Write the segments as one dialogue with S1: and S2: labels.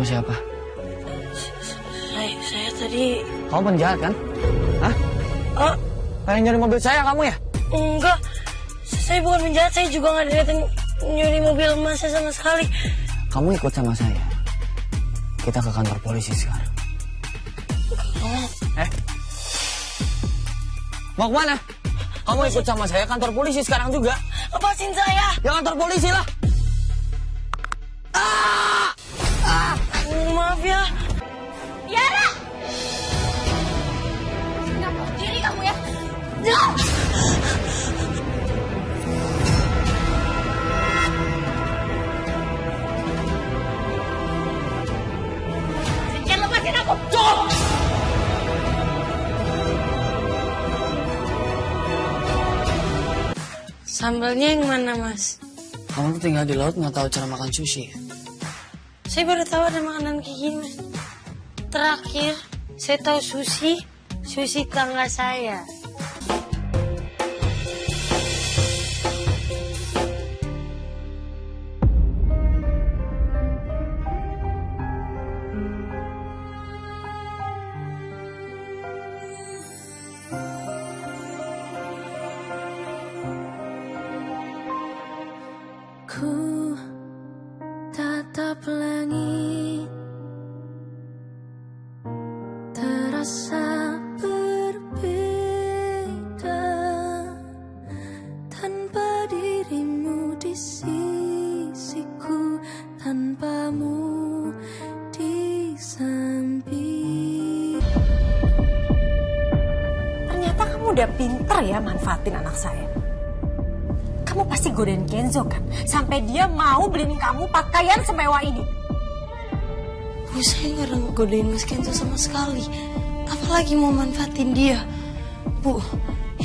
S1: Kamu siapa?
S2: Saya tadi...
S1: Kamu penjahat kan? Hah? Pengen nyuri mobil saya kamu ya?
S2: Enggak, saya bukan penjahat, saya juga nggak niatin nyuri mobil emas saya sama sekali.
S1: Kamu ikut sama saya. Kita ke kantor polisi sekarang. Mau kemana? Kamu ikut sama saya kantor polisi sekarang juga.
S2: Lepasin saya.
S1: Ya kantor polisi lah.
S2: Maaf ya.
S3: Tiara! Kenapa diri kamu ya? Jangan lepasin aku. Cukup!
S2: Sambalnya yang mana, Mas?
S1: Kamu tuh tinggal di laut nggak tahu cara makan sushi.
S2: Saya baru tahu ada makanan kayak gini, Mas. Terakhir, saya tahu sushi tangga saya.
S4: Ku tatap langit, terasa berbeda tanpa dirimu di sisiku, tanpamu di samping.
S3: Ternyata kamu udah pinter ya manfaatin anak saya. Kamu pasti godain Kenzo kan? Sampai dia mau beliin kamu pakaian semewah ini.
S2: Bu, saya nggak godain Mas Kenzo sama sekali. Apalagi mau manfaatin dia. Bu,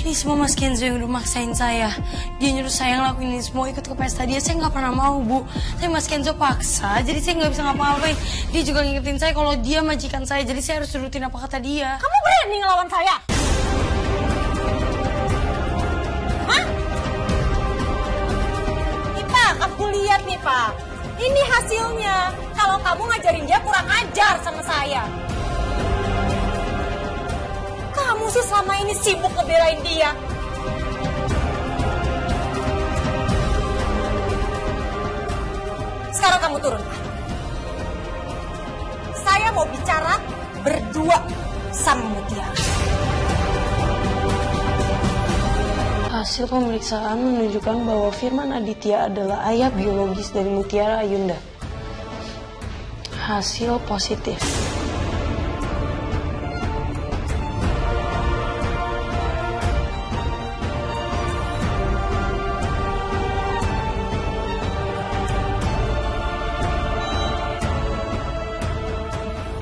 S2: ini semua Mas Kenzo yang udah maksain saya. Dia nyuruh saya ngelakuin ini semua, ikut ke pesta dia. Saya nggak pernah mau, Bu. Tapi Mas Kenzo paksa, jadi saya nggak bisa ngapa-ngapain. Dia juga ngingetin saya kalau dia majikan saya, jadi saya harus turutin apa kata dia.
S3: Kamu berani ngelawan saya? Hah? Aku lihat nih, Pak. Ini hasilnya. Kalau kamu ngajarin dia kurang ajar sama saya. Kamu sih selama ini sibuk ngebelain dia. Sekarang kamu turun, Pak. Saya mau bicara berdua sama Mutiara.
S2: Hasil pemeriksaan menunjukkan bahwa Firman Aditya adalah ayah biologis dari Mutiara Ayunda. Hasil positif.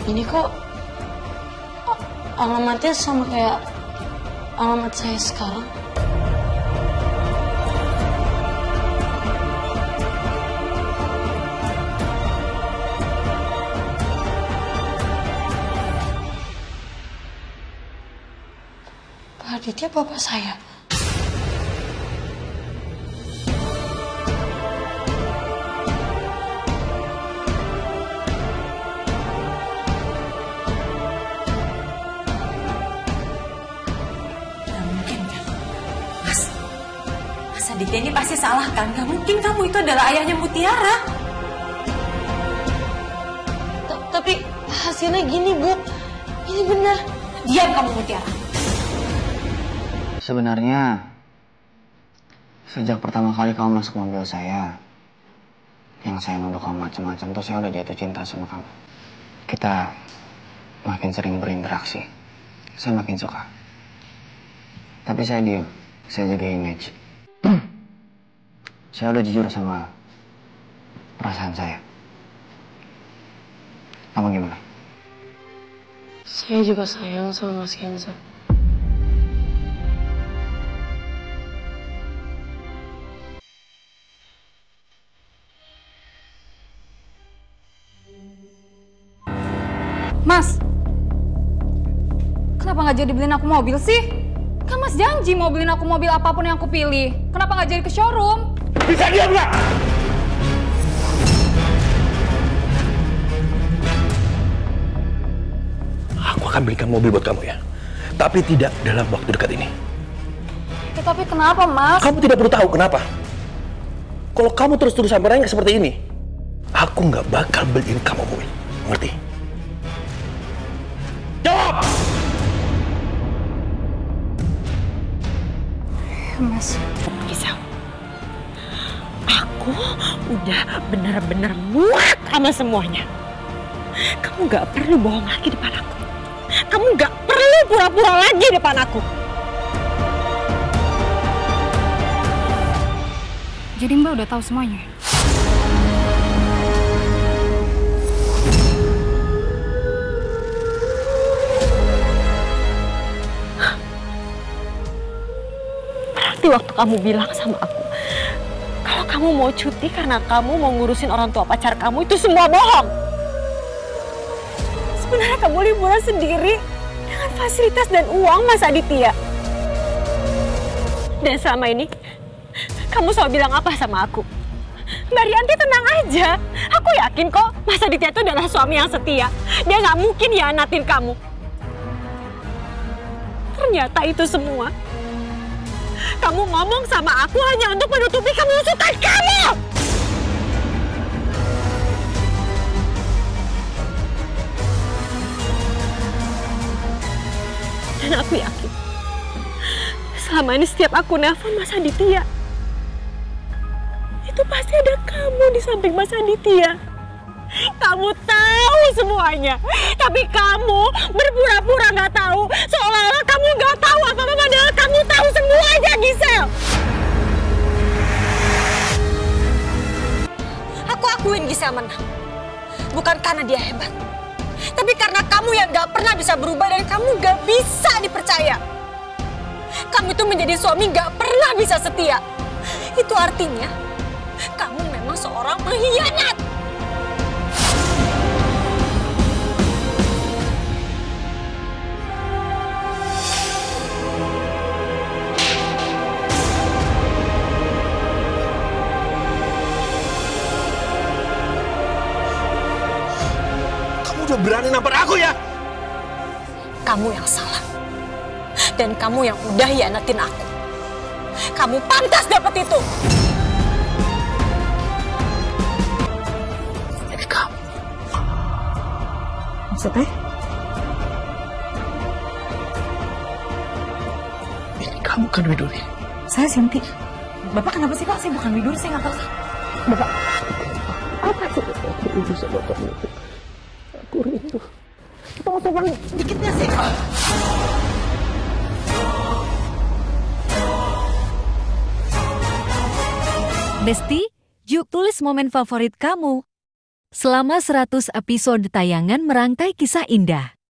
S2: Ini kok alamatnya sama kayak alamat saya sekarang. Aditya bapak saya.
S3: Gak mungkin kan? Mas Aditya ini pasti salah kan? Gak mungkin kamu itu adalah ayahnya Mutiara.
S2: Tapi hasilnya gini, Bu. Ini benar.
S3: Diam kamu, Mutiara.
S1: Sebenarnya, sejak pertama kali kamu masuk mobil saya, yang saya nuduh kamu macam-macam, terus saya udah jatuh cinta sama kamu. Kita makin sering berinteraksi. Saya makin suka. Tapi saya diem, saya jaga image. Saya udah jujur sama perasaan saya. Kamu gimana?
S2: Saya juga sayang sama Mas Kenzo.
S5: Mas, kenapa nggak jadi beliin aku mobil sih? Kan Mas janji mau beliin aku mobil apapun yang aku pilih. Kenapa nggak jadi ke showroom?
S6: Bisa diam nggak? akan belikan mobil buat kamu ya. Tapi tidak dalam waktu dekat ini.
S5: Ya, tapi kenapa, Mas?
S6: Kamu tidak perlu tahu kenapa. Kalau kamu terus-terusan merengek seperti ini, aku nggak bakal beliin kamu mobil. Ngerti? Jawab!
S5: Mas.
S3: Gisel, aku udah benar-benar muak sama semuanya. Kamu gak perlu bohong lagi depan aku. Kamu gak perlu pura-pura lagi depan aku.
S5: Jadi Mbak udah tahu semuanya?
S3: Berarti waktu kamu bilang sama aku, kalau kamu mau cuti karena kamu mau ngurusin orang tua pacar kamu, itu semua bohong. Sebenarnya kamu liburan sendiri dengan fasilitas dan uang Mas Aditya. Dan selama ini, kamu selalu bilang apa sama aku? Mbak Rianti tenang aja. Aku yakin kok Mas Aditya itu adalah suami yang setia. Dia nggak mungkin hianatin kamu. Ternyata itu semua kamu ngomong sama aku hanya untuk menutupi kebusukan kamu. Dan aku yakin, selama ini setiap aku nelpon Mas Aditya, itu pasti ada kamu di samping Mas Aditya. Kamu tahu semuanya, tapi kamu berpura-pura nggak tahu, seolah-olah kamu nggak tahu apa-apa, padahal kamu tahu semuanya, Gisel. Aku akuin Gisel menang, bukan karena dia hebat, tapi karena kamu yang nggak pernah bisa berubah dan kamu nggak bisa dipercaya. Kamu itu menjadi suami nggak pernah bisa setia. Itu artinya kamu memang seorang pengkhianat.
S6: Udah berani nampar aku ya?
S3: Kamu yang salah. Dan kamu yang udah hianatin aku. Kamu pantas dapat itu.
S6: Ini kamu.
S3: Maksudnya?
S6: Ini kamu kan Widuri?
S3: Saya Sinti. Bapak kenapa sih Pak? Saya bukan Widuri, saya nggak tahu. Bapak, apa sih?
S6: Aku rindu sama kamu. Aku rindu.
S3: Tunggu sopan dikitnya sih.
S7: Besti, yuk tulis momen favorit kamu. Selama 100 episode tayangan merangkai kisah indah.